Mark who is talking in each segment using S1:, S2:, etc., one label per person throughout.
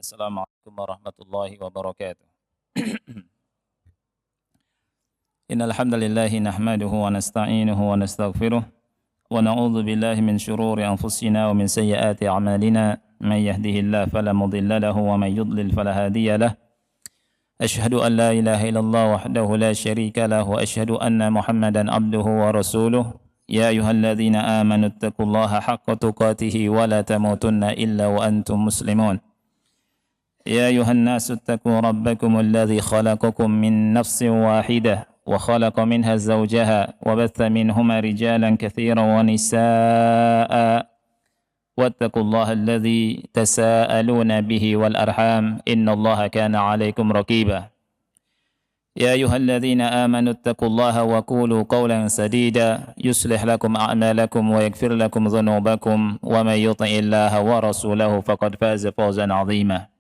S1: Assalamualaikum warahmatullahi wabarakatuh. Innal hamdalillah nahmaduhu wa nasta'inuhu wa nastaghfiruh wa na'udzu billahi min shururi anfusina wa min sayyiati a'malina man yahdihillahu fala mudilla lahu wa man yudlil fala hadiya lahu. Ashhadu an la ilaha illallah wahdahu la syarika lahu wa ashhadu anna Muhammadan abduhu wa rasuluh. Ya ayyuhalladzina amanu taqullaha haqqa tuqatih wa la tamutunna illa wa antum muslimun. يا أيها الناس اتقوا ربكم الذي خلقكم من نفس واحدة وخلق منها زوجها وبث منهما رجالا كثيرا ونساء واتقوا الله الذي تساءلون به والأرحام إن الله كان عليكم رقيبا يا أيها الذين آمنوا اتقوا الله وقولوا قولا سديدا يصلح لكم أعمالكم ويغفر لكم ذنوبكم ومن يطع الله ورسوله فقد فاز فوزا عظيما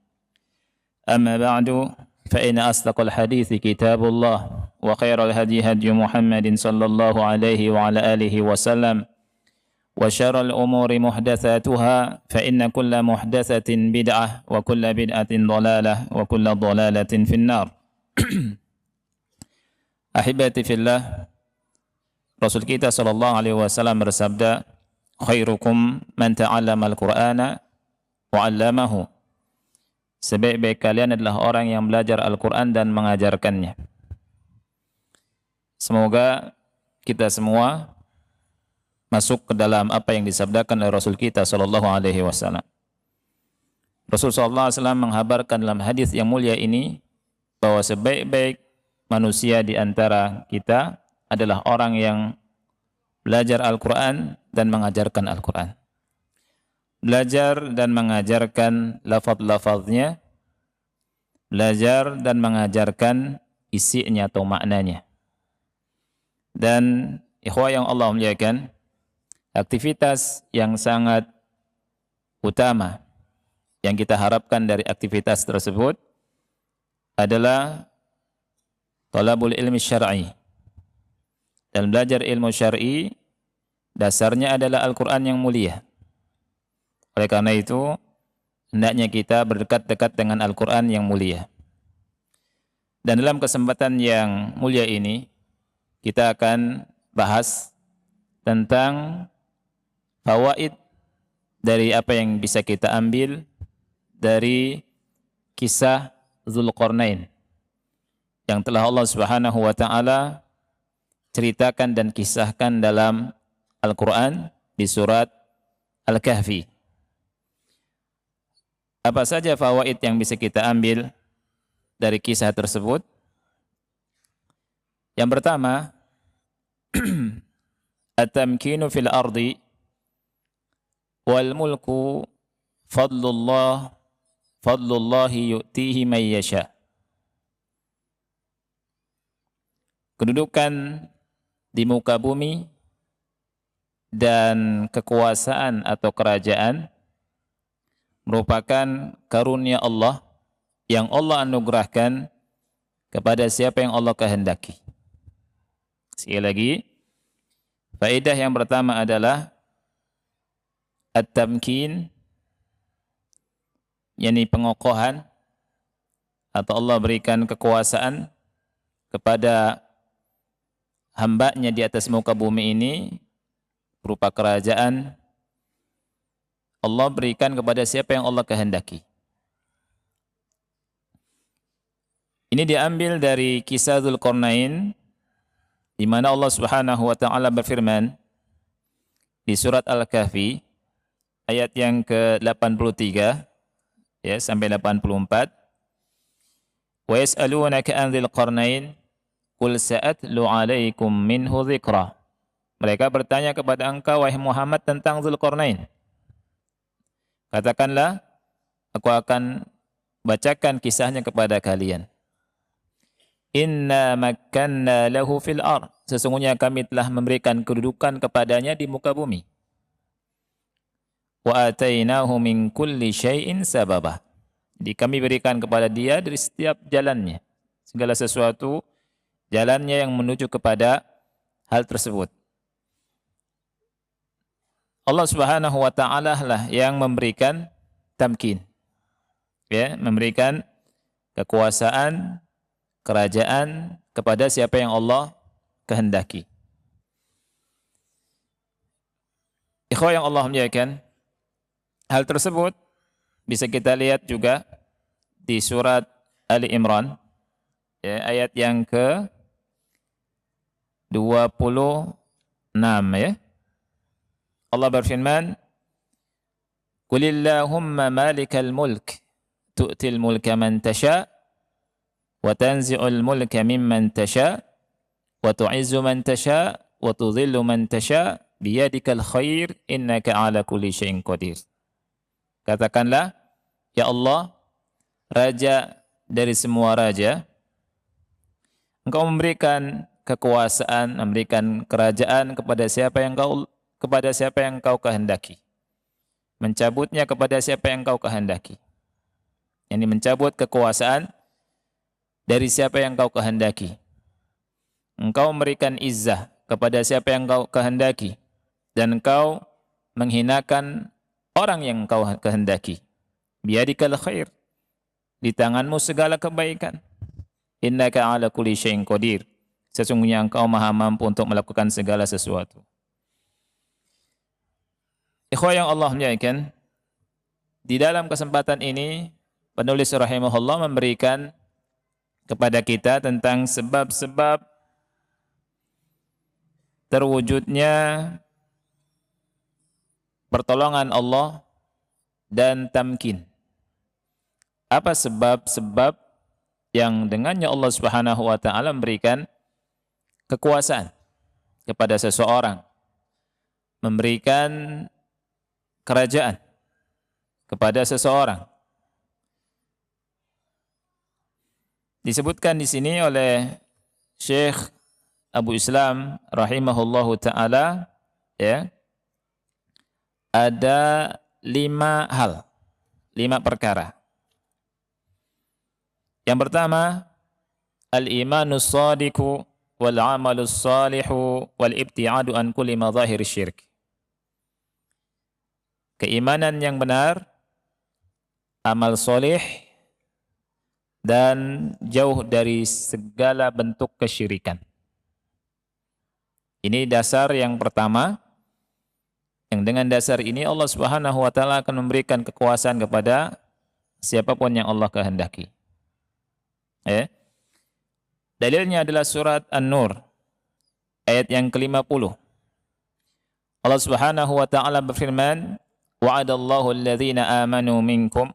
S1: أما بعد فإن أصدق الحديث كتاب الله وخير الهدي هدي محمد صلى الله عليه وعلى آله وسلم وشر الأمور محدثاتها فإن كل محدثة بدعة وكل بدعة ضلالة وكل ضلالة في النار. Ahibati fillah, Rasul kita sallallahu alaihi wasallam bersabda, khairukum man ta'allama al-Qur'ana wa 'allamahu. Sebaik-baik kalian adalah orang yang belajar Al-Quran dan mengajarkannya. Semoga kita semua masuk ke dalam apa yang disabdakan oleh Rasul kita sallallahu alaihi wasallam. Rasul sallallahu alaihi wasallam menghabarkan dalam hadis yang mulia ini bahwa sebaik-baik manusia di antara kita adalah orang yang belajar Al-Quran dan mengajarkan Al-Quran. Belajar dan mengajarkan lafaz-lafaznya, belajar dan mengajarkan isinya atau maknanya. Dan ikhwah yang Allah muliakan, aktivitas yang sangat utama yang kita harapkan dari aktivitas tersebut adalah talabul ilmi syar'i. Dan belajar ilmu syar'i dasarnya adalah Al-Quran yang mulia. Oleh karena itu, hendaknya kita berdekat-dekat dengan Al-Quran yang mulia. Dan dalam kesempatan yang mulia ini, kita akan bahas tentang fawaid dari apa yang bisa kita ambil dari kisah Dzulqarnain yang telah Allah Subhanahu wa taala ceritakan dan kisahkan dalam Al-Quran di surat Al-Kahfi. Apa saja fawaid yang bisa kita ambil dari kisah tersebut? Yang pertama, at-tamkinu fil ardi wal mulku fadlullahi yu'tihi man yasha. Kedudukan di muka bumi dan kekuasaan atau kerajaan merupakan karunia Allah yang Allah anugerahkan kepada siapa yang Allah kehendaki. Sekali lagi, faedah yang pertama adalah at-tamkin, yakni pengokohan, atau Allah berikan kekuasaan kepada hambanya di atas muka bumi ini berupa kerajaan. Allah berikan kepada siapa yang Allah kehendaki. Ini diambil dari kisah Dzulqarnain, di mana Allah Subhanahu wa taala berfirman di surat Al-Kahfi ayat yang ke-83 ya sampai 84. Wa yas'alunaka an Dzulqarnain qul sa'atlu 'alaikum minhu dzikra. Mereka bertanya kepada engkau wahai Muhammad tentang Dzulqarnain. Katakanlah, aku akan bacakan kisahnya kepada kalian. Inna makkanna lahu fil ard. Sesungguhnya kami telah memberikan kedudukan kepadanya di muka bumi. Wa atainahu min kulli syai'in sababa. Jadi kami berikan kepada dia dari setiap jalannya. Segala sesuatu jalannya yang menuju kepada hal tersebut. Allah Subhanahu wa taala lah yang memberikan tamkin. ya, memberikan kekuasaan, kerajaan kepada siapa yang Allah kehendaki. Ikhwah yang Allah muliakan, hal tersebut bisa kita lihat juga di surat Ali Imran, ya, ayat yang ke-26, ya. Allah berfirman, "Qulillahumma malikal mulk tu'til mulka man tasha wa tanzi'ul mulka mimman tasha wa tu'izzu man tasha wa tudhillu man tasha biyadikal khair innaka ala kulli syai'in qadir." Katakanlah, ya Allah, Raja dari semua raja, Engkau memberikan kekuasaan, memberikan kerajaan kepada siapa yang Engkau kehendaki. Mencabutnya kepada siapa yang Engkau kehendaki. Yani mencabut kekuasaan dari siapa yang Engkau kehendaki. Engkau memberikan izzah kepada siapa yang Engkau kehendaki, dan Engkau menghinakan orang yang Engkau kehendaki. Biyadikal khair, di tanganmu segala kebaikan. Innaka ala kulli syai'in qadir, sesungguhnya Engkau maha mampu untuk melakukan segala sesuatu. Ikhwah yang Allah muliakan, di dalam kesempatan ini penulis rahimahullah memberikan kepada kita tentang sebab-sebab terwujudnya pertolongan Allah dan tamkin. Apa sebab-sebab yang dengannya Allah Subhanahu wa taala memberikan kekuasaan kepada seseorang, memberikan kerajaan kepada seseorang. Disebutkan di sini oleh Syekh Abu Islam rahimahullahu taala, ya, ada 5 hal, 5 perkara. Yang pertama, al-imanus shadiqu wal amalus salihu wal ibtiadu an kulli madhahir syirk. Keimanan yang benar, amal soleh, dan jauh dari segala bentuk kesyirikan. Ini dasar yang pertama, yang dengan dasar ini Allah Subhanahu wa taala akan memberikan kekuasaan kepada siapapun yang Allah kehendaki. Dalilnya adalah surat An-Nur ayat yang ke-50. Allah Subhanahu wa taala berfirman, wa'adallahu alladhina amanu minkum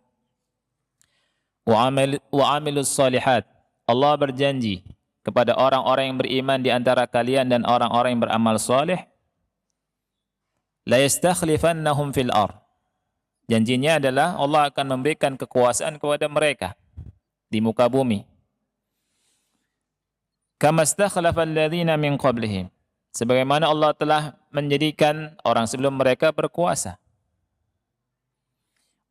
S1: wa 'amilus shalihat. Allah berjanji kepada orang-orang yang beriman di antara kalian dan orang-orang yang beramal saleh, la yastakhlifannahum fil ardh. Janjinya adalah Allah akan memberikan kekuasaan kepada mereka di muka bumi. Kama stakhlafal ladzina min qablihim, sebagaimana Allah telah menjadikan orang sebelum mereka berkuasa.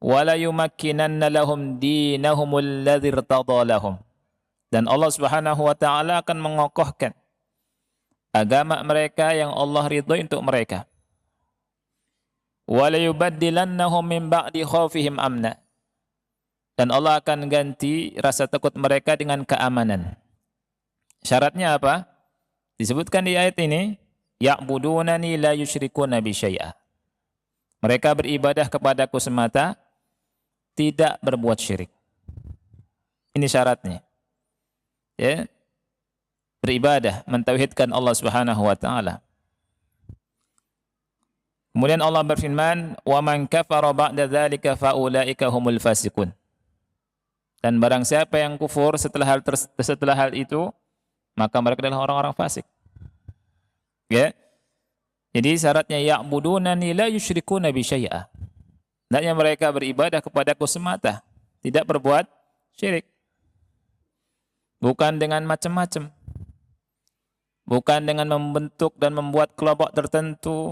S1: Wala yumakkinanna lahum dinahumul ladzi irtadha lahum, dan Allah Subhanahu wa taala akan mengokohkan agama mereka yang Allah ridhoi untuk mereka. Wala yubaddilannahum min ba'di khaufihim amna, dan Allah akan ganti rasa takut mereka dengan keamanan. Syaratnya apa? Disebutkan di ayat ini, ya'budunani la yusyrikuna bi syai'a. Mereka beribadah kepadaku semata, tidak berbuat syirik. Ini syaratnya. Ya. Beribadah, mentauhidkan Allah Subhanahu wa taala. Kemudian Allah berfirman, "Wa man kafara ba'da dzalika fa ulaika humul fasiqun." Dan barang siapa yang kufur setelah hal itu, maka mereka adalah orang-orang fasik. Ya. Jadi syaratnya ya'budunani la yusyrikuna bi syai'a. Hendaknya mereka beribadah kepadaku semata, tidak berbuat syirik. Bukan dengan macam-macam. Bukan dengan membentuk dan membuat kelompok tertentu.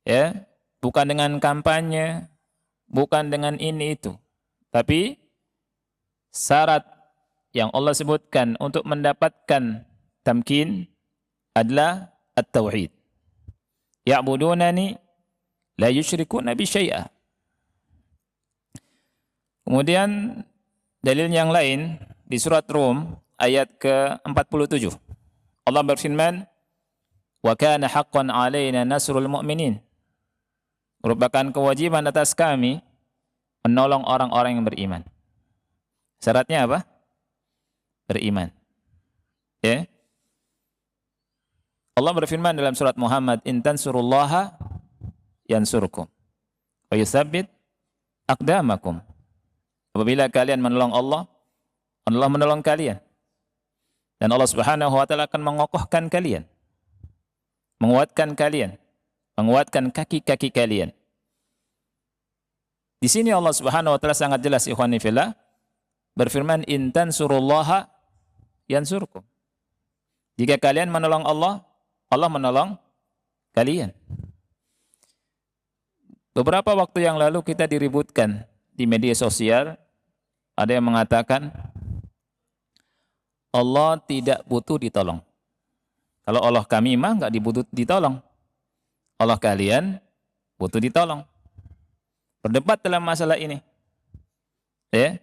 S1: Ya, bukan dengan kampanye, bukan dengan ini itu. Tapi syarat yang Allah sebutkan untuk mendapatkan tamkin adalah at-tauhid. Ya'budunani la yusyrikuna bi syai'a. Kemudian dalil yang lain di surat Rum ayat ke-47. Allah berfirman, "Wa kana haqqan 'alaina nasrul mu'minin." Merupakan kewajiban atas kami menolong orang-orang yang beriman. Syaratnya apa? Beriman. Ya. Allah berfirman dalam surat Muhammad, "In tansurullaha yansurkum wa yutsabbit aqdamakum." Apabila kalian menolong Allah, Allah menolong kalian. Dan Allah Subhanahu wa taala akan mengokohkan kalian, menguatkan kalian, menguatkan kaki-kaki kalian. Di sini Allah Subhanahu wa taala sangat jelas, ikhwani fillah, berfirman, "In tansurullaha yansurkum." Jika kalian menolong Allah, Allah menolong kalian. Beberapa waktu yang lalu kita diributkan di media sosial, ada yang mengatakan Allah tidak butuh ditolong. Kalau Allah kami mah nggak dibutuh ditolong. Allah kalian butuh ditolong. Berdebat dalam masalah ini. Ya.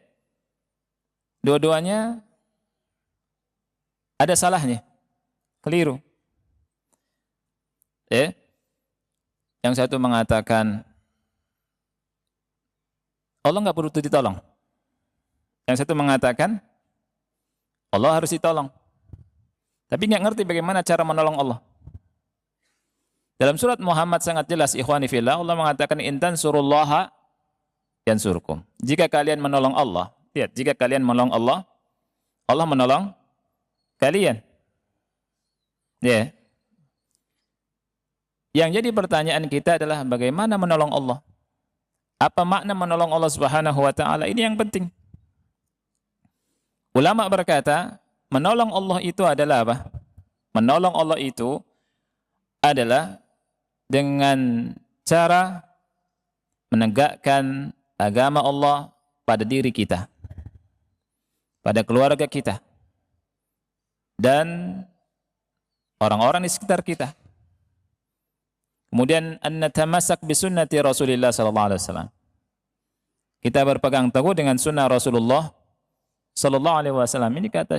S1: Dua-duanya ada salahnya. Keliru. Ya. Yang satu mengatakan Allah nggak butuh ditolong. Yang satu mengatakan Allah harus ditolong. Tapi nggak ngerti bagaimana cara menolong Allah. Dalam surat Muhammad sangat jelas, ikhwani fillah, Allah mengatakan, "In tansurullaha yansurkum." Jika kalian menolong Allah, lihat, jika kalian menolong Allah, Allah menolong kalian. Ya. Yang jadi pertanyaan kita adalah bagaimana menolong Allah? Apa makna menolong Allah Subhanahu wa taala? Ini yang penting. Ulama berkata, menolong Allah itu adalah apa? Menolong Allah itu adalah dengan cara menegakkan agama Allah pada diri kita, pada keluarga kita, dan orang-orang di sekitar kita. Kemudian an-natamassak bi sunnati Rasulillah sallallahu alaihi wasallam. Kita berpegang teguh dengan sunnah Rasulullah sallallahu alaihi wasallam. Ini kata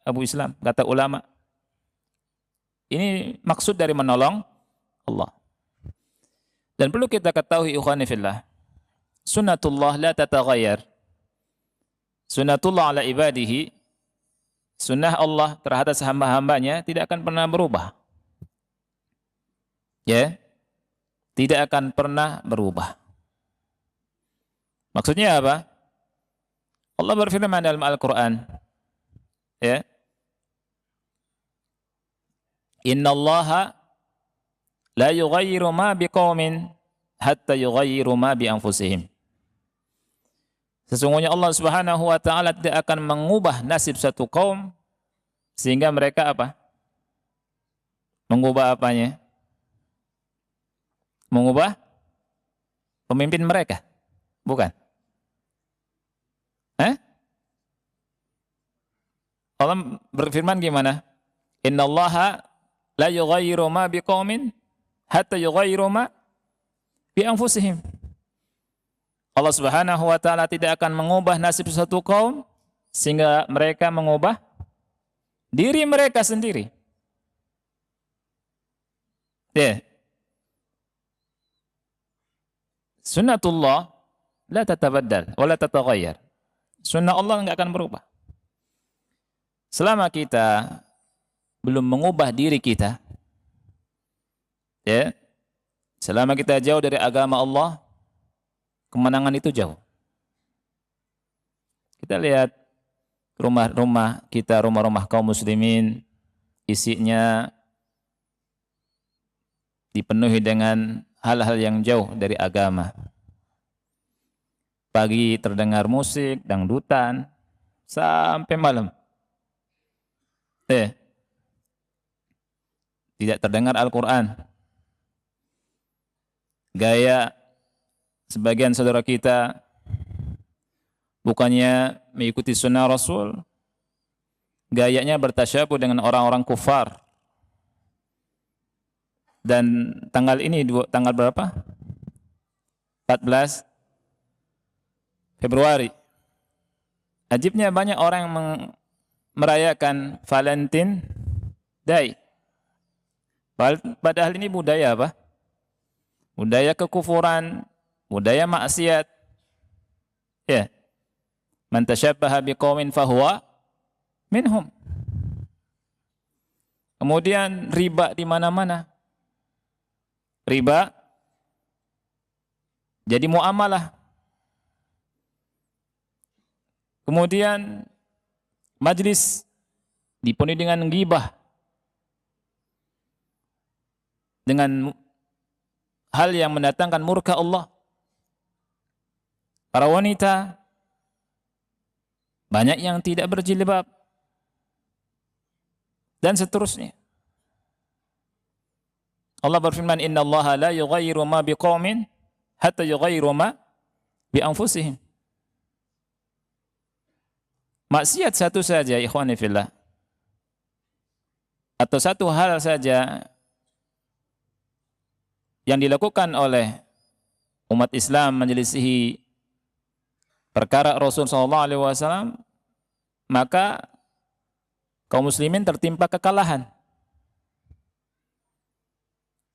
S1: Abu Islam, kata ulama. Ini maksud dari menolong Allah. Dan perlu kita ketahui, ikhwani fillah, sunnatullah la tataghayyar. Sunnatullah ala ibadihi, sunnah Allah terhadap hamba-hambanya tidak akan pernah berubah. Ya, tidak akan pernah berubah. Maksudnya apa? Allah berfirman dalam Al-Quran, ya, "Innallaha la yughayyiru ma biqaumin hatta yughayyiru ma bi anfusihim." Sesungguhnya Allah Subhanahu wa taala tidak akan mengubah nasib satu kaum sehingga mereka apa? Mengubah apanya? Mengubah pemimpin mereka. Bukan. Allah berfirman gimana? Innallaha la yughayyiru ma biqaumin hatta yughayyiru ma bi anfusihim. Allah Subhanahu wa taala tidak akan mengubah nasib suatu kaum sehingga mereka mengubah diri mereka sendiri. Ya. Sunnatullah la tatabaddal wa la tataghayyar. Sunnah Allah enggak akan berubah. Selama kita belum mengubah diri kita, ya, selama kita jauh dari agama Allah, kemenangan itu jauh. Kita lihat rumah-rumah kita, rumah-rumah kaum muslimin, isinya dipenuhi dengan hal-hal yang jauh dari agama. Pagi terdengar musik, dangdutan, sampai malam. Tidak terdengar Al-Quran. Gaya sebagian saudara kita bukannya mengikuti sunnah Rasul, gayanya bertasyabuh dengan orang-orang kufar. Dan tanggal ini, tanggal berapa? 14 Februari. Ajibnya banyak orang yang merayakan Valentine Day. Padahal ini budaya apa? Budaya kekufuran, budaya maksiat. Ya. Man tasyabbaha biqaumin fahuwa minhum. Kemudian riba di mana-mana. Riba jadi muamalah. Kemudian majlis dipenuhi dengan ghibah. Dengan hal yang mendatangkan murka Allah. Para wanita banyak yang tidak berjilbab dan seterusnya. Allah berfirman, "Innallaha la yughayyiru ma biqaumin hatta yughayyiru ma bi anfusihim." Maksiat satu saja, ikhwani fillah, atau satu hal saja yang dilakukan oleh umat Islam menyelisihi perkara Rasul SAW, maka kaum muslimin tertimpa kekalahan.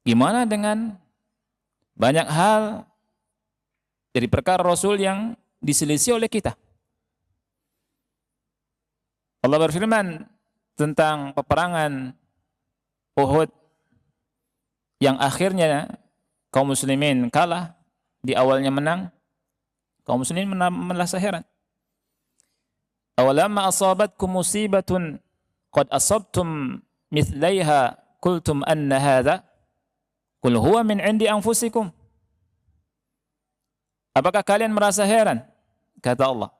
S1: Gimana dengan banyak hal dari perkara Rasul yang diselisih oleh kita? Allah berfirman tentang peperangan Uhud yang akhirnya kaum muslimin kalah, di awalnya menang. Kaum muslimin merasa heran. Awalamma asabatkum musibatun qad asabtum mithlaiha qultum anna hadha qul huwa min indi anfusikum. Apakah kalian merasa heran? Kata Allah.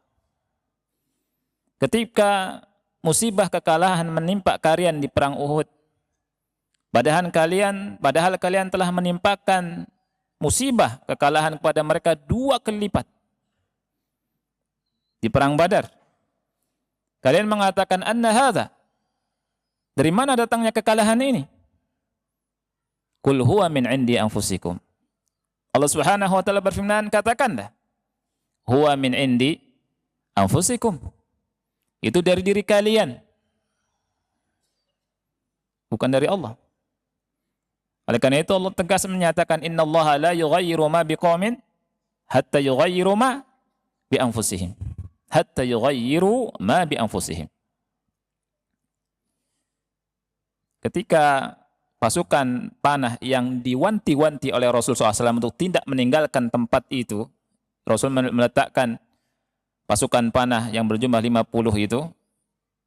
S1: Ketika musibah kekalahan menimpa kalian di perang Uhud, padahal kalian telah menimpakan musibah kekalahan kepada mereka 2 kali lipat di perang Badar. Kalian mengatakan anna hadza. Dari mana datangnya kekalahan ini? Qul huwa min indi anfusikum. Allah Subhanahu wa taala berfirman, katakanlah, huwa min indi anfusikum. Itu dari diri kalian. Bukan dari Allah. Oleh karena itu Allah tegas menyatakan, innallaha la yughayyiru ma biqaumin hatta yughayyiru ma bi anfusihim. Hatta yughayyiru ma bi anfusihim. Ketika pasukan panah yang diwanti-wanti oleh Rasul SAW untuk tidak meninggalkan tempat itu, Rasul meletakkan pasukan panah yang berjumlah 50 itu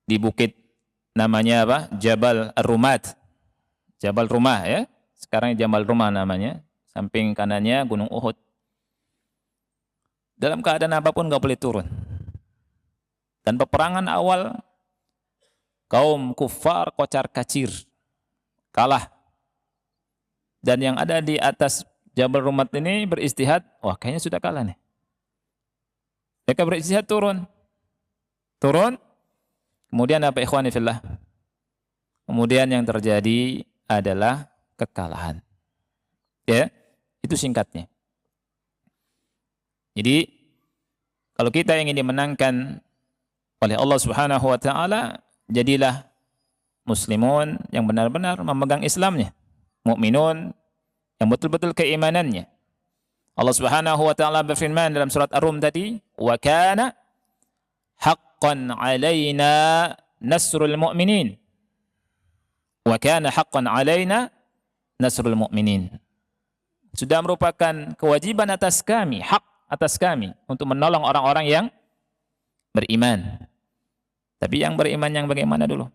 S1: di bukit namanya apa? Jabal Ar-Rumad. Jabal Rumah ya. Sekarang Jabal Rumah namanya. Samping kanannya Gunung Uhud. Dalam keadaan apapun nggak boleh turun. Dan peperangan awal kaum kufar kocar-kacir kalah. Dan yang ada di atas Jabal Rumah ini beristihad, wah kayaknya sudah kalah nih. Mereka beristihad turun. Turun. Kemudian apa ikhwani fillah? Kemudian yang terjadi adalah kekalahan. Ya, itu singkatnya. Jadi kalau kita ingin dimenangkan oleh Allah Subhanahu wa taala, jadilah muslimun yang benar-benar memegang Islamnya, mukminun yang betul-betul keimanannya. Allah Subhanahu wa taala berfirman dalam surat Ar-Rum tadi, wa kana haqqan 'alaina nasrul mu'minin. Wa kana haqqan 'alaina nasrul mu'minin. Sudah merupakan kewajiban atas kami, hak atas kami untuk menolong orang-orang yang beriman. Tapi yang beriman yang bagaimana dulu?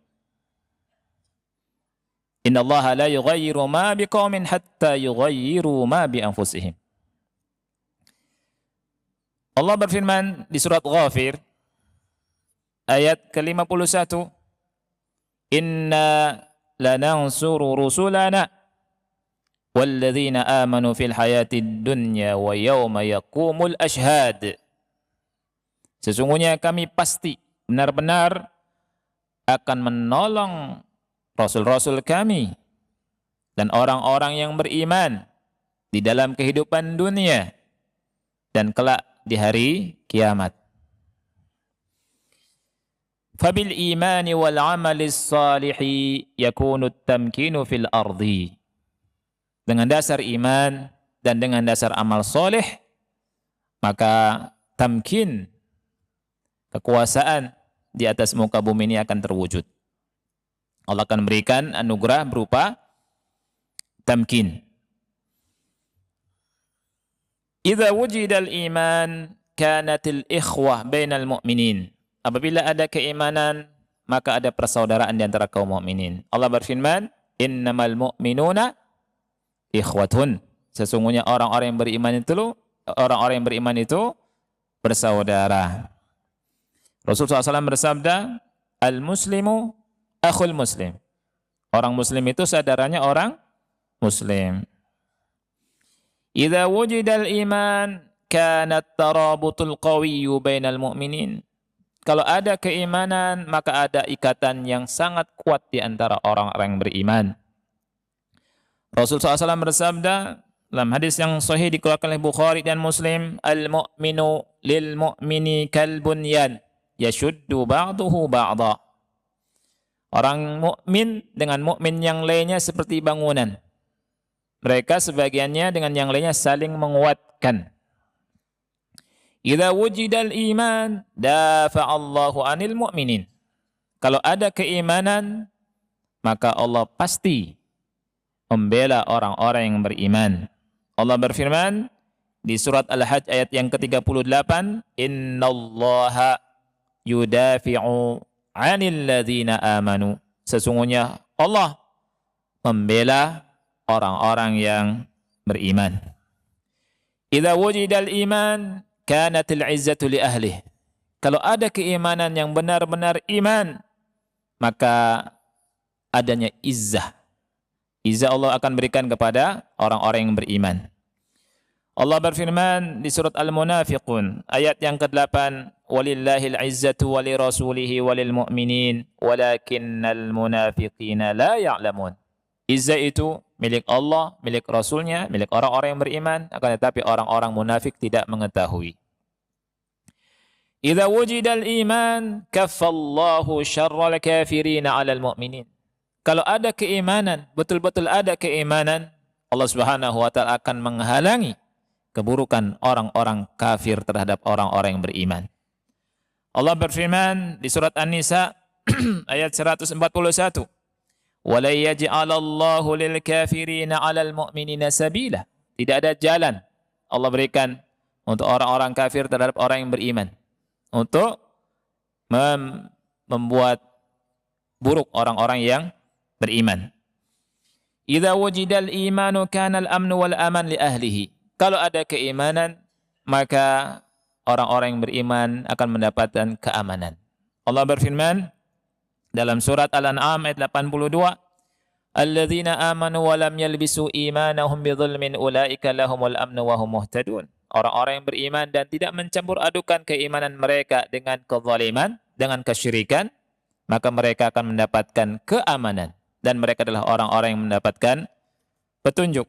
S1: Innallaha la yughayyiru ma biqaumin hatta yughayyiru ma bi anfusihim. Allah berfirman di surat Ghafir ayat ke-51, inna lanansuru rusulana walladzina amanu fil hayatid dunya wa yawma yaqumul ashhad. Sesungguhnya kami pasti benar-benar akan menolong rasul-rasul kami dan orang-orang yang beriman di dalam kehidupan dunia dan kelak di hari kiamat. Fabil imani wal amalis salihi yakunu tamkinu fil ardi. Dengan dasar iman dan dengan dasar amal soleh, maka tamkin, kekuasaan di atas muka bumi ini akan terwujud. Allah akan berikan anugerah berupa tamkin. Idza wujidal iman kanatil ikhwah bainal mu'minin. Apabila ada keimanan, maka ada persaudaraan di antara kaum mukminin. Allah berfirman, "Innamal mu'minuna ikhwatun." Sesungguhnya orang-orang yang beriman itu bersaudara. Rasulullah SAW bersabda, "Al-muslimu akhul muslim." Orang muslim itu saudaranya orang muslim. Idza wujidal iman kanat tarabutul qawiyyu bainal mu'minin. Kalau ada keimanan, maka ada ikatan yang sangat kuat di antara orang-orang yang beriman. Rasulullah SAW bersabda dalam hadis yang sahih dikeluarkan oleh Bukhari dan Muslim, "Al-mu'minu lil mu'mini kal bunyan yashuddu ba'duhu ba'dha." Orang mukmin dengan mukmin yang lainnya seperti bangunan. Mereka sebagiannya dengan yang lainnya saling menguatkan. Idza wujidal iman dafa'allahu 'anil mu'minin. Kalau ada keimanan, maka Allah pasti membela orang-orang yang beriman. Allah berfirman di surat Al-Hajj ayat yang ke-38, "Innallaha yudafi'u 'anil ladzina amanu." Sesungguhnya Allah membela orang-orang yang beriman. Idza wujidal iman kanatil izzatu li ahlih. Kalau ada keimanan yang benar-benar iman, maka adanya izzah. Izzah Allah akan berikan kepada orang-orang yang beriman. Allah berfirman di surat Al-Munafiqun ayat yang ke-8, "Walillahil izzatu wa li rasulihi wa lil mu'minin walakinnal munafiqina la ya'lamun." Izzah itu milik Allah, milik Rasulnya, milik orang-orang yang beriman, akan tetapi orang-orang munafik tidak mengetahui. Idza wujidal iman kaffallahu syarral kafirin 'alal mu'minin. Kalau ada keimanan, betul-betul ada keimanan, Allah Subhanahu wa taala akan menghalangi keburukan orang-orang kafir terhadap orang-orang yang beriman. Allah berfirman di surat An-Nisa ayat 141, "Wala yaj'alallahu lil kafirina 'alal mu'minina sabila." Tidak ada jalan Allah berikan untuk orang-orang kafir terhadap orang yang beriman untuk membuat buruk orang-orang yang beriman. Idza wujidal imanu kana al-amnu wal aman li ahlihi. Kalau ada keimanan, maka orang-orang yang beriman akan mendapatkan keamanan. Allah berfirman dalam surat Al-An'am ayat 82, "Alladzina amanu wa lam yalbisu imanahum bidzulmin ulaika lahumul amnu wa hum muhtadun." Orang-orang yang beriman dan tidak mencampur adukan keimanan mereka dengan kezaliman, dengan kesyirikan, maka mereka akan mendapatkan keamanan dan mereka adalah orang-orang yang mendapatkan petunjuk.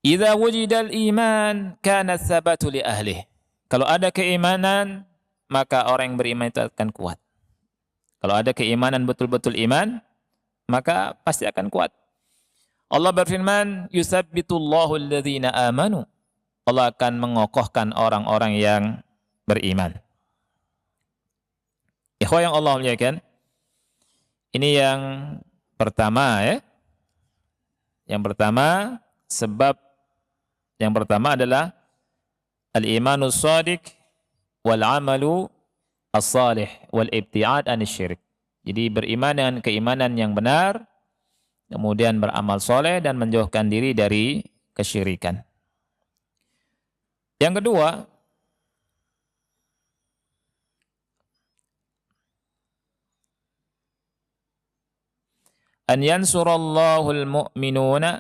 S1: Idza wujidal iman kana tsabatu li ahlihi. Kalau ada keimanan, maka orang yang beriman itu akan kuat. Kalau ada keimanan betul-betul iman, maka pasti akan kuat. Allah berfirman, "Yusabbitullahu alladhina amanu." Allah akan mengokohkan orang-orang yang beriman. Ikhwah yang Allah muliakan, ini yang pertama ya. Yang pertama, sebab yang pertama adalah al-imanus shadiq wal amalu as-salih wal ibtiad anis syirik. Jadi beriman dengan keimanan yang benar, kemudian beramal soleh dan menjauhkan diri dari kesyirikan. Yang kedua, an yansurallahu al-mu'minuna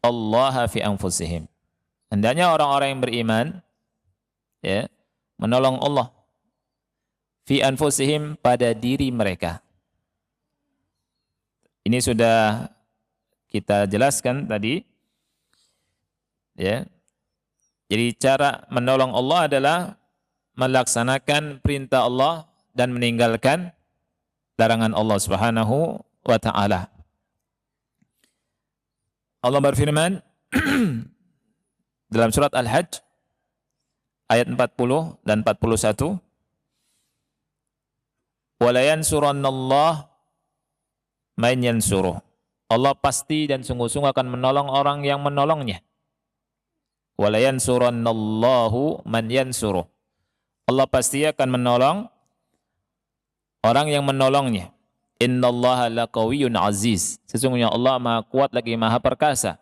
S1: Allah fi anfusihim. Hendaknya orang-orang yang beriman ya, menolong Allah fi anfusihim pada diri mereka. Ini sudah kita jelaskan tadi ya. Jadi cara menolong Allah adalah melaksanakan perintah Allah dan meninggalkan larangan Allah Subhanahu wa taala. Allah berfirman dalam surat Al-Hajj ayat 40 dan 41, "Wala yansurannallah man yansuruh." Allah pasti dan sungguh-sungguh akan menolong orang yang menolongnya. "Wala yansurannallahu man yansuruh." Allah pasti akan menolong orang yang menolongnya. "Innallaha laqawiyyun aziz." Sesungguhnya Allah Maha kuat lagi Maha perkasa.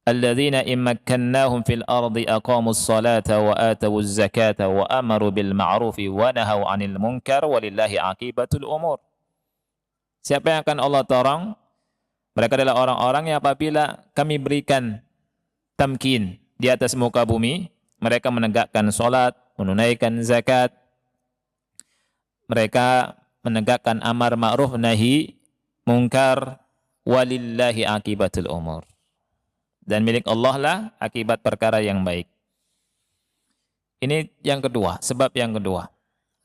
S1: "Alladzina immakkannahum fil ardi aqamus salata wa atawuz zakata wa amaru bil ma'rufi wa nahaw 'anil munkar walillahi 'aqibatul umur." Siapa yang akan Allah tolong? Mereka adalah orang-orang yang apabila kami berikan tamkin di atas muka bumi, mereka menegakkan salat, menunaikan zakat, mereka menegakkan amar ma'ruf nahi mungkar, walillahi akibatul umur. Dan milik Allah lah akibat perkara yang baik. Ini yang kedua, sebab yang kedua.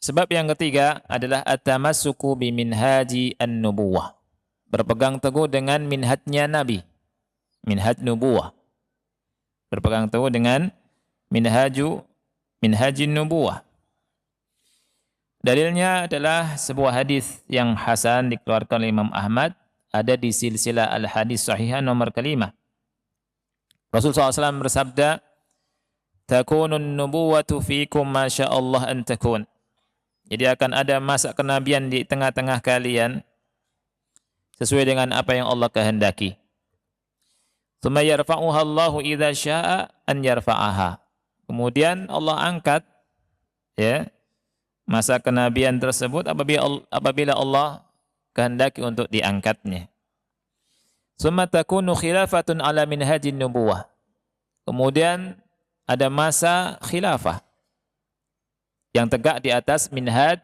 S1: Sebab yang ketiga adalah at-tamassuku bi minhaji an-nubuwah. Berpegang teguh dengan minhajnya Nabi. Minhaj nubuwah. Berpegang teguh dengan minhajin nubuwah. Dalilnya adalah sebuah hadis yang hasan dikeluarkan oleh Imam Ahmad, ada di silsilah al-hadis sahihah nomor kelima. Rasulullah SAW bersabda, "Takunun nubuwatu fikum ma sya'allah an takun." Jadi akan ada masa kenabian di tengah-tengah kalian sesuai dengan apa yang Allah kehendaki. "Tsumma yarfa'uha Allahu idza syaa an yarfa'aha." Kemudian Allah angkat ya masa kenabian tersebut apabila Allah kehendaki untuk diangkatnya. "Tsumma takunu khilafatun ala minhajin nubuwah." Kemudian ada masa khilafah yang tegak di atas minhaj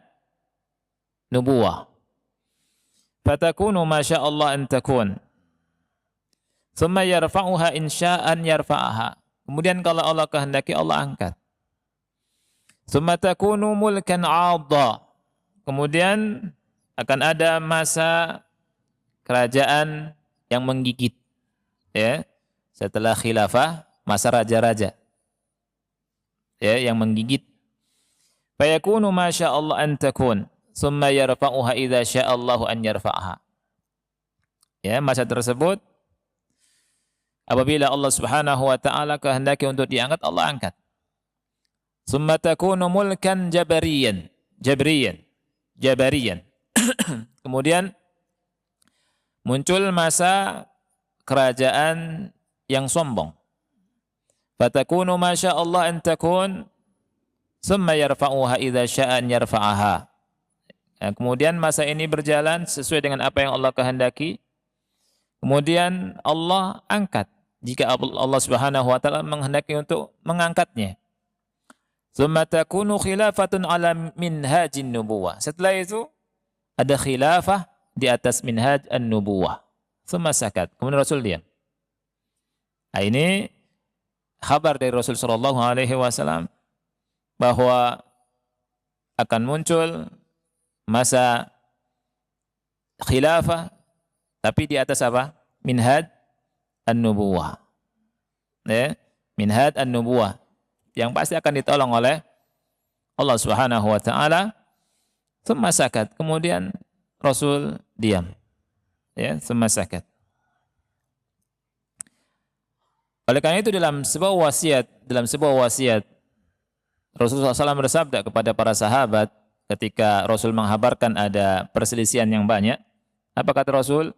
S1: nubuwah. "Fatakunu ma syaa Allah an takun. Tsumma yarfa'uha in sya'an yarfa'aha." Kemudian kalau Allah kehendaki Allah angkat. "Tsumma takunu mulkan 'adha." Kemudian akan ada masa kerajaan yang menggigit. Ya, setelah khilafah, masa raja-raja. Ya, yang menggigit. "Fayakunu ma syaa Allah an takun, tsumma yarfa'uha idza syaa Allahu an yarfa'aha." Ya, masa tersebut apabila Allah Subhanahu wa taala kehendaki untuk diangkat, Allah angkat. "Tsumma takunu mulkan jabariyan." Kemudian muncul masa kerajaan yang sombong. "Fatakunu ma syaa Allah an takun, tsumma yarfa'uha idza syaa'a an yarfa'aha." Kemudian masa ini berjalan sesuai dengan apa yang Allah kehendaki. Kemudian Allah angkat jika Allah Subhanahu wa taala menghendaki untuk mengangkatnya. "Tsumma takunu khilafatun ala minhajin nubuwah." Setelah itu ada khilafah di atas minhaj an-nubuwah. Tsumma sakat. Kemudian Rasul diam. Nah, ini kabar dari Rasul sallallahu alaihi wasallam bahwa akan muncul masa khilafah tapi di atas apa? Minhaj an-nubuwah. Ya, minhaj an-nubuwah yang pasti akan ditolong oleh Allah Subhanahu wa taala. Tsumma sakat. Kemudian Rasul diam. Ya, tsumma sakat. Oleh karena itu dalam sebuah wasiat Rasulullah SAW bersabda kepada para sahabat ketika Rasul menghabarkan ada perselisihan yang banyak. Apa kata Rasul?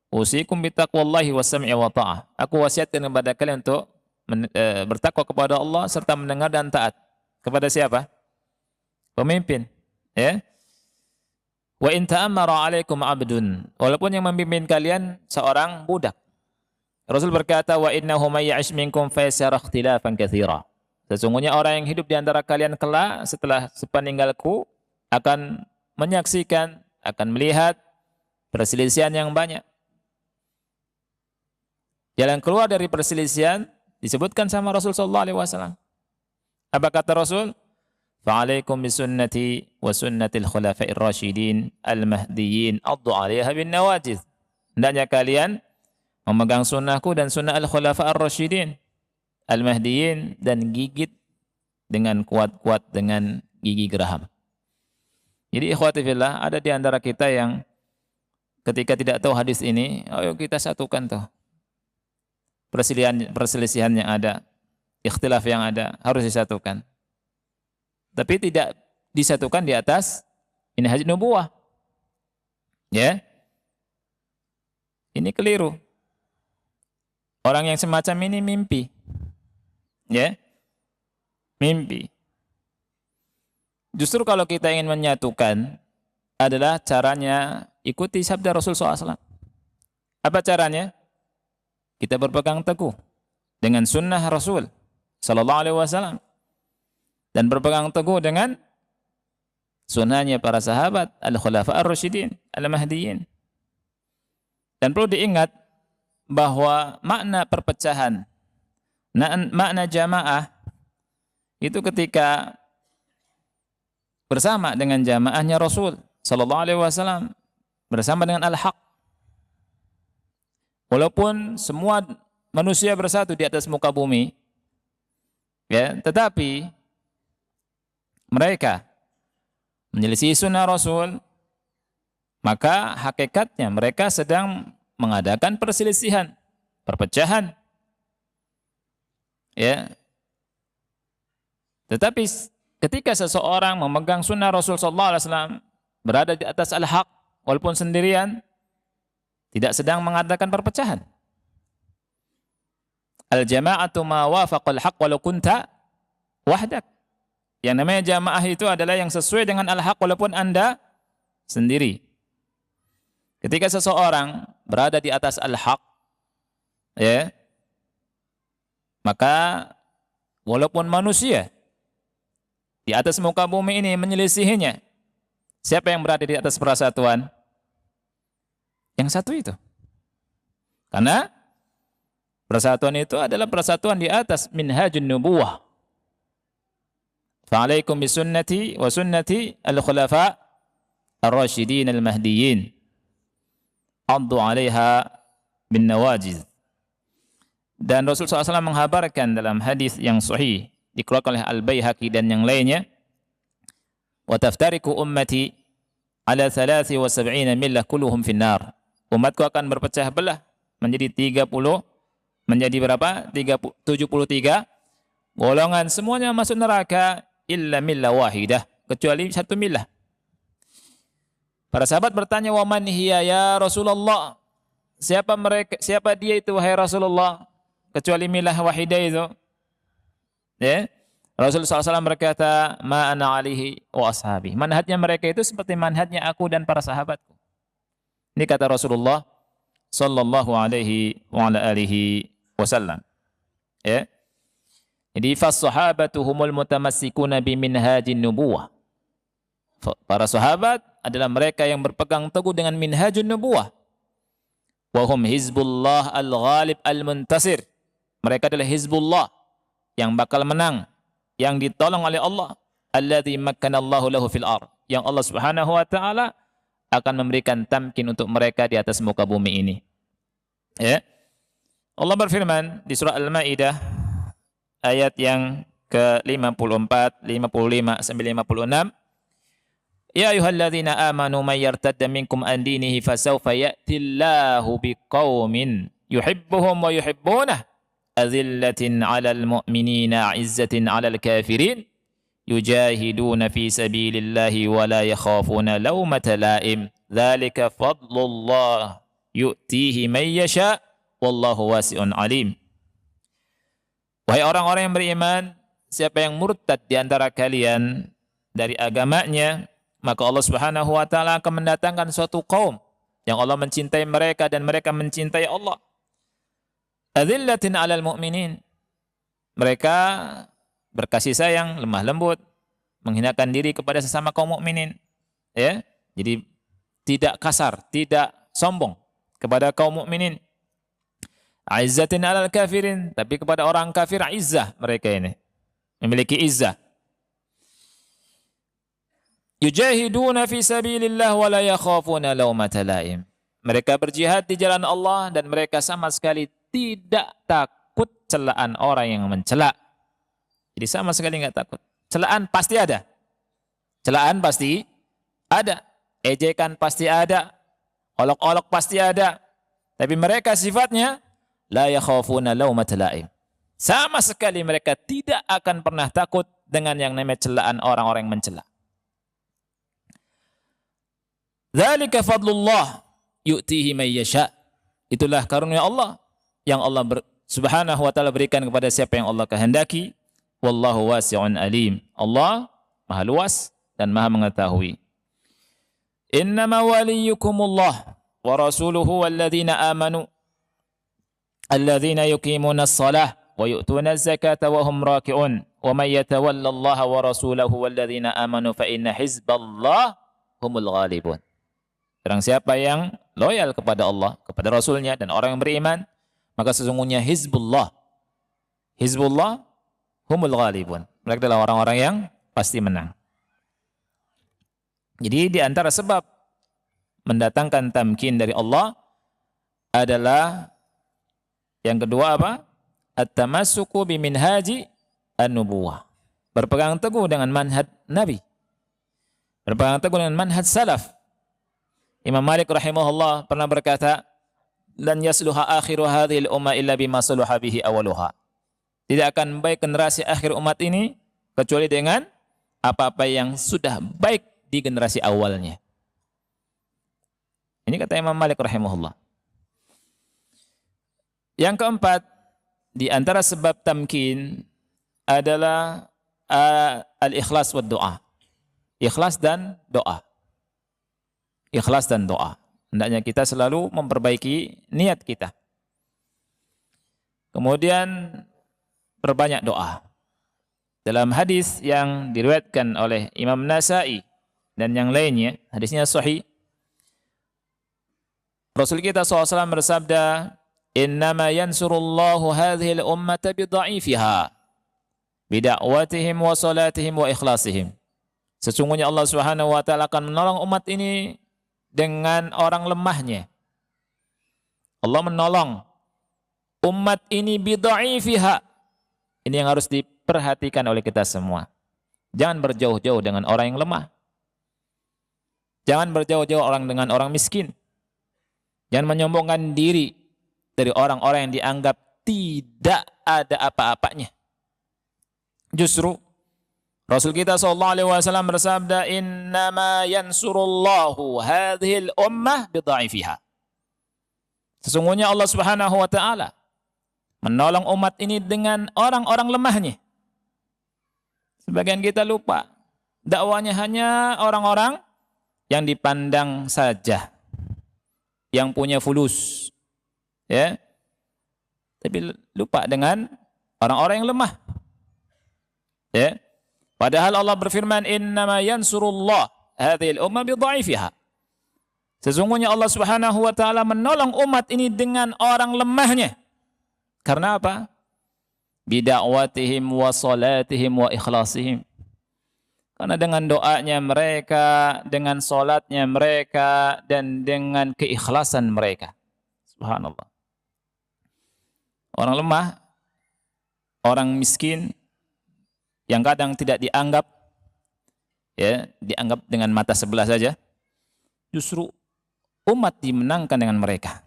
S1: "Usikum bitaqwallahi was-sam'i wa ta'ah." Aku wasiatkan kepada kalian untuk bertakwa kepada Allah serta mendengar dan taat. Kepada siapa? Pemimpin. Ya. "Wa in ta'ammara 'alaikum 'abdun." Walaupun yang memimpin kalian seorang budak. Rasul berkata, "Wa innahu may ya'ish minkum fa yasara ikhtilafan katsira." Sesungguhnya orang yang hidup di antara kalian kelak setelah sepeninggalku akan menyaksikan, akan melihat perselisihan yang banyak. Jalan keluar dari perselisihan Disebutkan sama Rasul sallallahu alaihi wasallam. Apa kata Rasul? Fa'alaikum bisunnati wa sunnatil khulafa'ir rasyidin al-mahdiyyin addu 'alaiha bin nawajiz. Hendaknya kalian memegang sunnahku dan sunnah al-khulafa'ir rasyidin al-mahdiyyin dan gigit dengan kuat-kuat dengan gigi geraham. Jadi ikhwati fillah, ada di antara kita yang ketika tidak tahu hadis ini, ayo kita satukan tuh. Perselisihan yang ada, ikhtilaf yang ada harus disatukan. Tapi tidak disatukan di atas minhaj nubuwah. Ya. Ini keliru. Orang yang semacam ini mimpi. Ya. Mimpi. Justru kalau kita ingin menyatukan adalah caranya ikuti sabda Rasul SAW. Apa caranya? Kita berpegang teguh dengan sunnah Rasul Sallallahu Alaihi Wasallam dan berpegang teguh dengan sunnahnya para sahabat al-khulafa ar-rasyidin al-mahdiyyin. Dan perlu diingat bahwa makna perpecahan, makna jamaah itu ketika bersama dengan jamaahnya Rasul Sallallahu Alaihi Wasallam, bersama dengan al-haq. Walaupun semua manusia bersatu di atas muka bumi, ya, tetapi mereka menyelisih sunnah Rasul, maka hakikatnya mereka sedang mengadakan perselisihan, perpecahan. Ya. Tetapi ketika seseorang memegang sunnah Rasul sallallahu alaihi wasallam, berada di atas al-haq walaupun sendirian, tidak sedang mengadakan perpecahan. Al-jama'atu ma wafaqal haq walau kunta wahdak. Yang namanya jamaah itu adalah yang sesuai dengan al-haq walaupun Anda sendiri. Ketika seseorang berada di atas al-haq, ya, maka walaupun manusia di atas muka bumi ini menyelisihinya, siapa yang berada di atas persatuan? Yang satu itu. Karena persatuan itu adalah persatuan di atas minhajun nubuwah. Fa'alaikum bisunnati wa sunnati al-khulafa ar-rasyidin al-mahdiyyin. Addu 'alaiha bin nawajiz. Dan Rasul SAW menghabarkan dalam hadis yang sahih dikeluarkan oleh Al-Baihaqi dan yang lainnya, wa taftariku ummati ala 73 millah kulluhum finnar. Umatku akan berpecah belah menjadi 30, menjadi berapa? 73 golongan, semuanya masuk neraka illa millah wahidah, kecuali satu millah. Para sahabat bertanya, wa man hiya ya Rasulullah? Siapa mereka? Siapa dia itu wahai Rasulullah? Kecuali millah wahidah itu. Ya. Rasulullah SAW berkata, ma ana alihi wa ashabi. Manhajnya mereka itu seperti manhajnya aku dan para sahabatku. Ini kata Rasulullah sallallahu alaihi wa ala alihi wasallam. Ya. Jadi fas-sahabatu humul mutamassikuna bi minhajin nubuwah. Para sahabat adalah mereka yang berpegang teguh dengan minhajun nubuwah. Wa hum hizbullah al-ghalib al-muntasir. Mereka adalah hizbullah yang bakal menang, yang ditolong oleh Allah. Alladzi makkanallahu lahu fil ardh. Yang Allah Subhanahu wa taala akan memberikan tamkin untuk mereka di atas muka bumi ini. Ya. Allah berfirman di surah Al-Maidah ayat yang ke-54, 55 sampai 56. Ya ayyuhalladzina amanu may yartadda minkum an dinihi fasawfa ya'tillahu biqaumin yuhibbuhum wa yuhibbunah azillatin 'alal mu'minina 'izzatin 'alal kafirin yujahiduna fi sabilillahi wa la yakhafuna lawmata la'im. Dzalika fadlullah yu'tihi man yasha wallahu wasi'un alim. Wahai orang-orang yang beriman, siapa yang murtad di antara kalian dari agamanya, maka Allah Subhanahu wa taala akan mendatangkan suatu kaum yang Allah mencintai mereka dan mereka mencintai Allah. Adzillatin 'alal mu'minin. Mereka berkasih sayang, lemah lembut, menghinakan diri kepada sesama kaum mukminin. Ya. Jadi tidak kasar, tidak sombong kepada kaum mukminin. Aizzatin 'alal kafirin, tapi kepada orang kafir izzah mereka ini. Memiliki izzah. Yujahiduna fi sabilillah wa la yakhafuna laumata laim. Mereka berjihad di jalan Allah dan mereka sama sekali tidak takut celaan orang yang mencela. Jadi sama sekali enggak takut. Celaan pasti ada. Celaan pasti ada. Ejekan pasti ada. Olok-olok pasti ada. Tapi mereka sifatnya la yakhafuna laumata laim. Sama sekali mereka tidak akan pernah takut dengan yang namanya celaan orang-orang yang mencela. Dzalika fadlullah yu'tihi may yasha. Itulah karunia Allah yang Allah Subhanahu wa taala berikan kepada siapa yang Allah kehendaki. Wallahu wasi'un alim. Allah Maha luas dan Maha mengetahui. Innama waliyukumullah wa rasuluhu walladzina amanu alladzina yuqimuna as-salah wa yu'tuna az-zakata wa hum raki'un wa may yatawalla Allah wa rasulahu walladzina amanu fa inna hizballah humul ghalibun. Barang siapa yang loyal kepada Allah, kepada Rasulnya dan orang yang beriman, maka sesungguhnya Hizbullah humul ghalibun. Mereka adalah orang-orang yang pasti menang. Jadi di antara sebab mendatangkan tamkin dari Allah adalah yang kedua apa? At-tamassuku biminhaji an-nubuwah. Berpegang teguh dengan manhaj Nabi. Berpegang teguh dengan manhaj salaf. Imam Malik rahimahullah pernah berkata, "Lan yasluha akhiru hadhil umma illa bima saluha bihi awaluha." Tidak akan baik generasi akhir umat ini kecuali dengan apa-apa yang sudah baik di generasi awalnya. Ini kata Imam Malik rahimahullah. Yang keempat, di antara sebab tamkin adalah al-ikhlas wa doa. Ikhlas dan doa. Ikhlas dan doa. Hendaknya kita selalu memperbaiki niat kita. Kemudian perbanyak doa. Dalam hadis yang diriwayatkan oleh Imam Nasa'i dan yang lainnya, hadisnya sahih. Rasul kita SAW bersabda, "Innama yansurullahu hadhil ummata bidha'ifiha bida'watihim wa salatihim wa ikhlasihim." Sesungguhnya Allah Subhanahu wa taala akan menolong umat ini dengan orang lemahnya. Allah menolong umat ini bidha'ifiha. Ini yang harus diperhatikan oleh kita semua. Jangan berjauh-jauh dengan orang yang lemah. Jangan berjauh-jauh dengan orang miskin. Jangan menyombongkan diri dari orang-orang yang dianggap tidak ada apa-apanya. Justru Rasul kita SAW bersabda, "Innama yansurullahu hadhil ummah bidha'ifiha." Sesungguhnya Allah Subhanahu wa taala menolong umat ini dengan orang-orang lemahnya. Sebagian kita lupa, dakwanya hanya orang-orang yang dipandang saja, yang punya fulus, ya. Tapi lupa dengan orang-orang yang lemah. Ya. Padahal Allah berfirman, "Innama yansurullah hadhil ummah bidha'ifiha." Sesungguhnya Allah Subhanahu wa taala menolong umat ini dengan orang lemahnya. Karena apa? Bida'watihim wa salatihim wa ikhlasihim. Karena dengan doanya mereka, dengan salatnya mereka, dan dengan keikhlasan mereka. Subhanallah. Orang lemah, orang miskin, yang kadang tidak dianggap, ya, dianggap dengan mata sebelah saja, justru umat dimenangkan dengan mereka.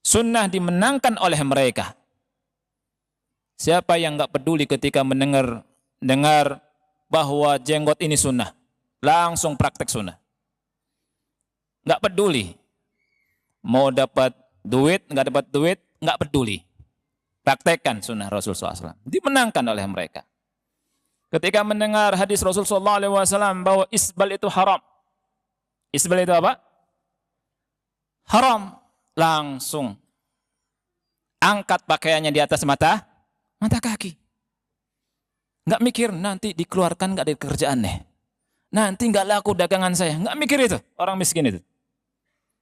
S1: Sunnah dimenangkan oleh mereka. Siapa yang enggak peduli ketika dengar bahwa jenggot ini sunnah, langsung praktek sunnah. Enggak peduli. Mau dapat duit, enggak dapat duit, enggak peduli. Praktekkan sunnah Rasul SAW. Dimenangkan oleh mereka. Ketika mendengar hadis Rasul SAW bahwa isbal itu haram. Isbal itu apa? Haram. Langsung angkat pakaiannya di atas mata kaki. Nggak mikir nanti dikeluarkan nggak dari kerjaan nih. Nanti nggak laku dagangan saya. Nggak mikir itu. Orang miskin itu.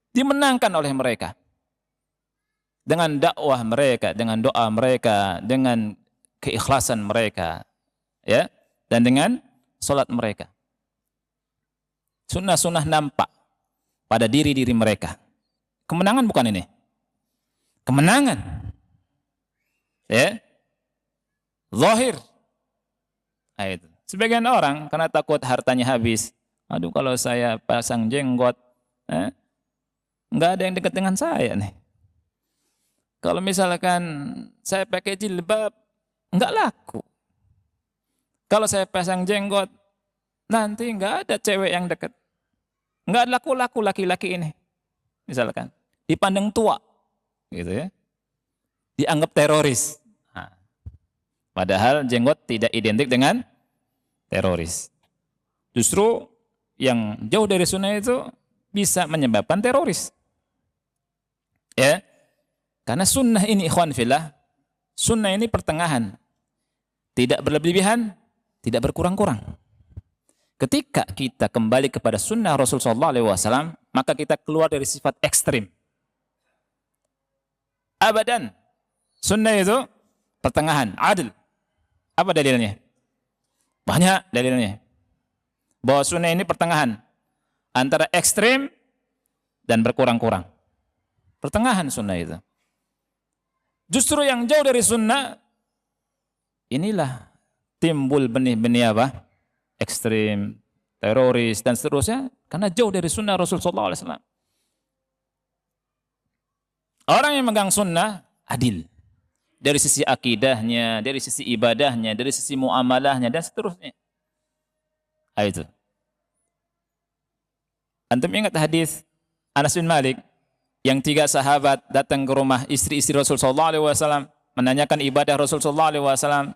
S1: Dimenangkan oleh mereka. dengan dakwah mereka, dengan doa mereka, dengan keikhlasan mereka, ya, dan dengan salat mereka. Sunnah-sunnah nampak pada diri-diri mereka. Kemenangan bukan ini? Kemenangan. Ya. Zahir. Nah, itu. Sebagian orang karena takut hartanya habis. Aduh, kalau saya pasang jenggot, nggak ada yang dekat dengan saya nih. Kalau misalkan saya pakai jilbab, nggak laku. Kalau saya pasang jenggot, nanti nggak ada cewek yang dekat. Nggak laku-laku laki-laki ini. Misalkan, dipandang tua, gitu ya. Dianggap teroris. Nah, padahal jenggot tidak identik dengan teroris. Justru yang jauh dari sunnah itu bisa menyebabkan teroris. Ya. Karena sunnah ini ikhwan fillah, sunnah ini pertengahan. Tidak berlebihan, tidak berkurang-kurang. Ketika kita kembali kepada sunnah Rasulullah SAW, maka kita keluar dari sifat ekstrim. Abadan. Sunnah itu pertengahan, adil. Apa dalilnya? Banyak dalilnya. Bahwa sunnah ini pertengahan. Antara ekstrim dan berkurang-kurang. Pertengahan sunnah itu. Justru yang jauh dari sunnah, inilah timbul benih-benih apa? Ekstrim, teroris, dan seterusnya. Karena jauh dari sunnah Rasulullah SAW. Orang yang megang sunnah, adil. Dari sisi akidahnya, dari sisi ibadahnya, dari sisi muamalahnya, dan seterusnya. Itu. Antum ingat hadis Anas bin Malik yang 3 sahabat datang ke rumah istri-istri Rasulullah SAW menanyakan ibadah Rasulullah SAW.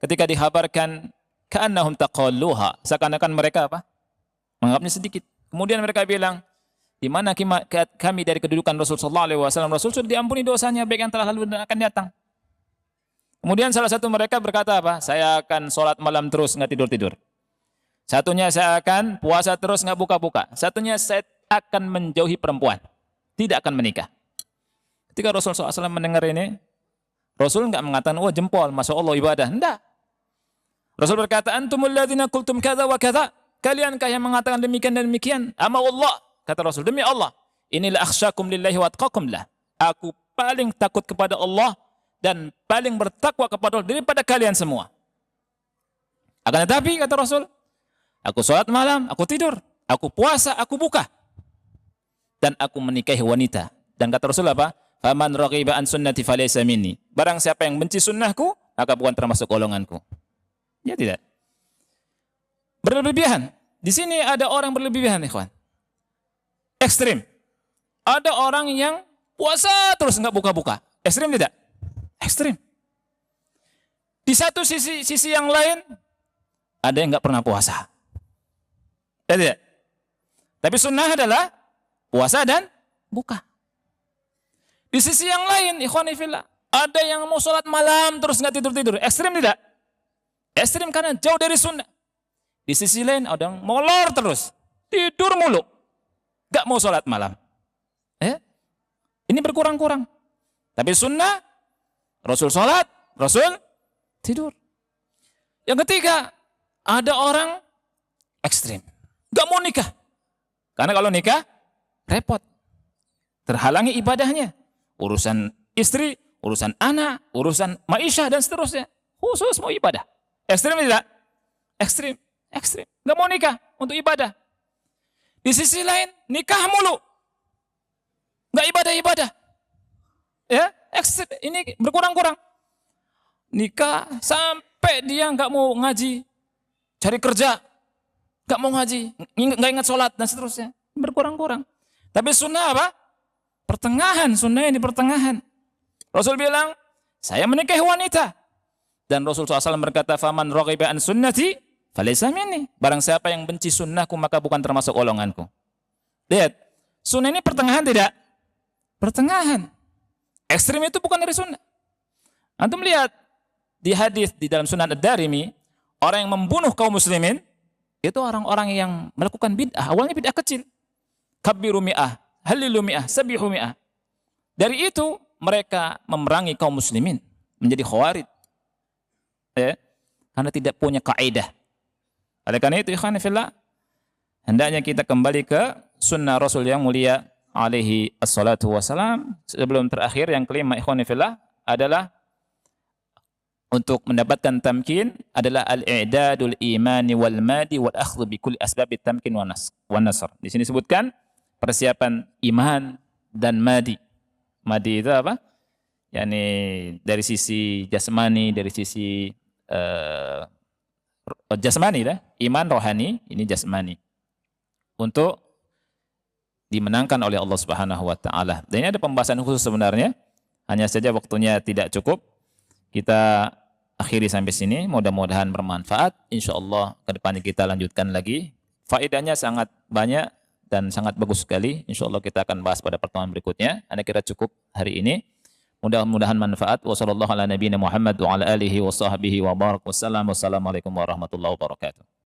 S1: Ketika dikhabarkan ka'annahum taqalluha, seakan-akan mereka apa? Menganggapnya sedikit. Kemudian mereka bilang, di mana kami dari kedudukan Rasulullah SAW? Rasul sudah diampuni dosanya baik yang telah lalu dan akan datang. Kemudian salah satu mereka berkata apa? Saya akan sholat malam terus, nggak tidur-tidur. Satunya saya akan puasa terus, nggak buka-buka. Satunya saya akan menjauhi perempuan, tidak akan menikah. Ketika Rasul SAW mendengar ini, Rasul nggak mengatakan, oh jempol, Masya Allah ibadah. Enggak. Rasul berkata, antumul ladzina qultum kadza wa kadza. Kaliankah yang mengatakan demikian dan demikian? Ama Allah, kata Rasul, demi Allah. Inilah akhsyakum lillahi wa atqakum lah. Aku paling takut kepada Allah dan paling bertakwa kepada Allah daripada kalian semua. Akan tetapi, kata Rasul, aku sholat malam, aku tidur, aku puasa, aku buka. Dan aku menikahi wanita. Dan kata Rasul apa? Faman raghiba an sunnati falaysa minni. Barang siapa yang benci sunnahku, maka bukan termasuk golonganku. Ya tidak. Berlebihan. Di sini ada orang berlebihan, ikhwan. Ekstrim. Ada orang yang puasa terus nggak buka-buka. Ekstrim tidak? Ekstrim. Di satu sisi yang lain, ada yang nggak pernah puasa. Ya tidak? Tapi sunnah adalah puasa dan buka. Di sisi yang lain, ikhwani fillah, ada yang mau sholat malam terus nggak tidur-tidur. Ekstrim tidak? Ekstrim karena jauh dari sunnah. Di sisi lain ada yang molor terus, tidur mulu, nggak mau sholat malam. Ini berkurang-kurang. Tapi sunnah, Rasul sholat, Rasul tidur. Yang ketiga, ada orang ekstrim, nggak mau nikah. Karena kalau nikah, repot. Terhalangi ibadahnya. Urusan istri, urusan anak, urusan ma'isyah, dan seterusnya. Khusus mau ibadah. Ekstrim tidak? Ekstrim. Ekstrim. Nggak mau nikah untuk ibadah. Di sisi lain, nikah mulu. Nggak ibadah-ibadah. Ya, ekstrim. Ini berkurang-kurang. Nikah sampai dia nggak mau ngaji. Cari kerja. Nggak mau ngaji. Nggak ingat sholat, dan seterusnya. Berkurang-kurang. Tapi sunnah apa? Pertengahan, sunnah ini pertengahan. Rasul bilang, saya menikahi wanita. Dan Rasul SAW berkata, faman raghiba an sunnati falaysa minni. Barang siapa yang benci sunnahku, maka bukan termasuk golonganku. Lihat, sunnah ini pertengahan tidak? Pertengahan. Ekstrim itu bukan dari sunnah. Antum lihat di hadis di dalam Sunan Ad-Darimi, orang yang membunuh kaum muslimin itu orang-orang yang melakukan bid'ah. Awalnya bid'ah kecil. Kabbiru mi'ah, halilu mi'ah, sabihu mi'ah. Dari itu mereka memerangi kaum muslimin menjadi khawarij, ya, karena tidak punya kaidah. Oleh karena itu, ikhwan fillah, hendaknya kita kembali ke sunnah Rasul yang mulia alaihi assalatu wassalam. Sebelum terakhir, yang kelima, ikhwan fillah, adalah untuk mendapatkan tamkin adalah al-i'dadul imani wal madi wal akhdhu bi kulli asbabit tamkin wan nasr. Di sini disebutkan persiapan iman dan madi. Madi itu apa? Yani dari sisi jasmani, dari sisi jasmani lah, iman rohani, ini jasmani. Untuk dimenangkan oleh Allah Subhanahu wa taala. Dan ini ada pembahasan khusus sebenarnya. Hanya saja waktunya tidak cukup. Kita akhiri sampai sini, mudah-mudahan bermanfaat. Insyaallah ke depannya kita lanjutkan lagi. Faedahnya sangat banyak dan sangat bagus sekali. Insyaallah kita akan bahas pada pertemuan berikutnya. Anda kira cukup hari ini. Mudah-mudahan manfaat. Wassallallahu ala nabiyina Muhammad wa ala alihi wa sahbihi wa barak. Wassalamualaikum warahmatullahi wabarakatuh.